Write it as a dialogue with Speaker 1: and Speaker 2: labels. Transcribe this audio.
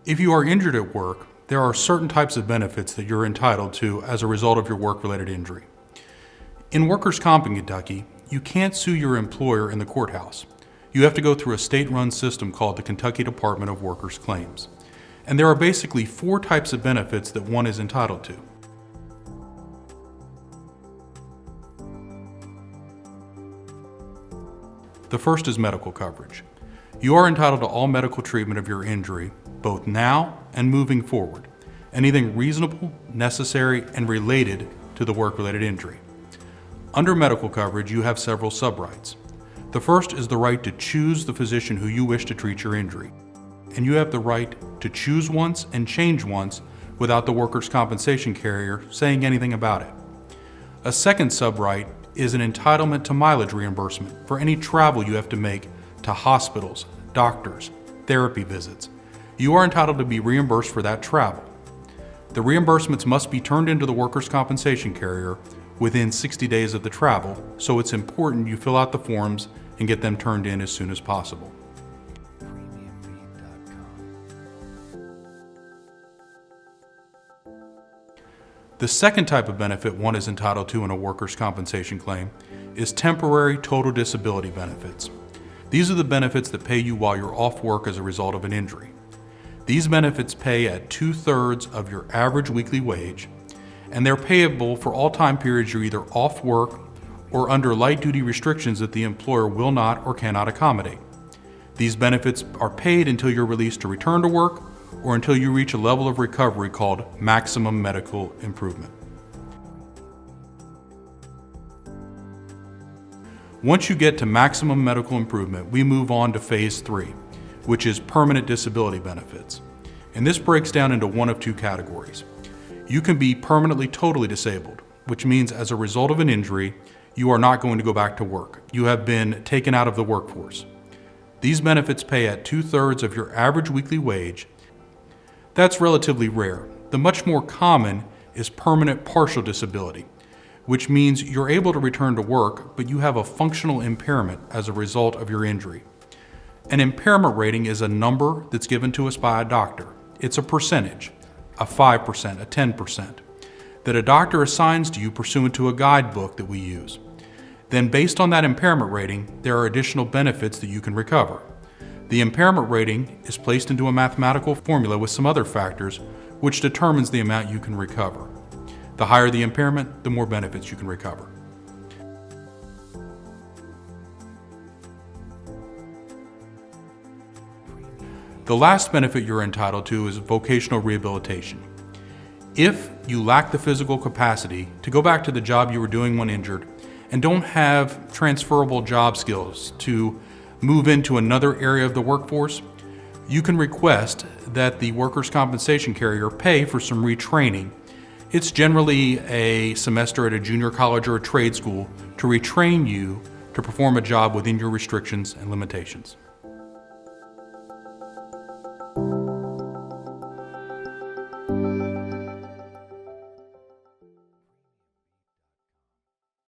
Speaker 1: If you are injured at work, there are certain types of benefits that you're entitled to as a result of your work-related injury. In workers' comp in Kentucky, you can't sue your employer in the courthouse. You have to go through a state-run system called the Kentucky Department of Workers' Claims. And there are basically 4 types of benefits that one is entitled to. The first is medical coverage. You are entitled to all medical treatment of your injury, both now and moving forward. Anything reasonable, necessary, and related to the work-related injury. Under medical coverage, you have several sub-rights. The first is the right to choose the physician who you wish to treat your injury. And you have the right to choose once and change once without the workers' compensation carrier saying anything about it. A second sub-right is an entitlement to mileage reimbursement for any travel you have to make to hospitals, doctors, therapy visits. You are entitled to be reimbursed for that travel. The reimbursements must be turned into the workers' compensation carrier within 60 days of the travel, so it's important you fill out the forms and get them turned in as soon as possible. The second type of benefit one is entitled to in a workers' compensation claim is temporary total disability benefits. These are the benefits that pay you while you're off work as a result of an injury. These benefits pay at 2/3 of your average weekly wage, and they're payable for all time periods you're either off work or under light-duty restrictions that the employer will not or cannot accommodate. These benefits are paid until you're released to return to work or until you reach a level of recovery called maximum medical improvement. Once you get to maximum medical improvement, we move on to phase 3, which is permanent disability benefits. And this breaks down into one of 2 categories. You can be permanently totally disabled, which means as a result of an injury, you are not going to go back to work. You have been taken out of the workforce. These benefits pay at 2/3 of your average weekly wage. That's relatively rare. The much more common is permanent partial disability, which means you're able to return to work, but you have a functional impairment as a result of your injury. An impairment rating is a number that's given to us by a doctor. It's a percentage, a 5%, a 10%, that a doctor assigns to you pursuant to a guidebook that we use. Then based on that impairment rating, there are additional benefits that you can recover. The impairment rating is placed into a mathematical formula with some other factors, which determines the amount you can recover. The higher the impairment, the more benefits you can recover. The last benefit you're entitled to is vocational rehabilitation. If you lack the physical capacity to go back to the job you were doing when injured and don't have transferable job skills to move into another area of the workforce, you can request that the workers' compensation carrier pay for some retraining. It's generally a semester at a junior college or a trade school to retrain you to perform a job within your restrictions and limitations.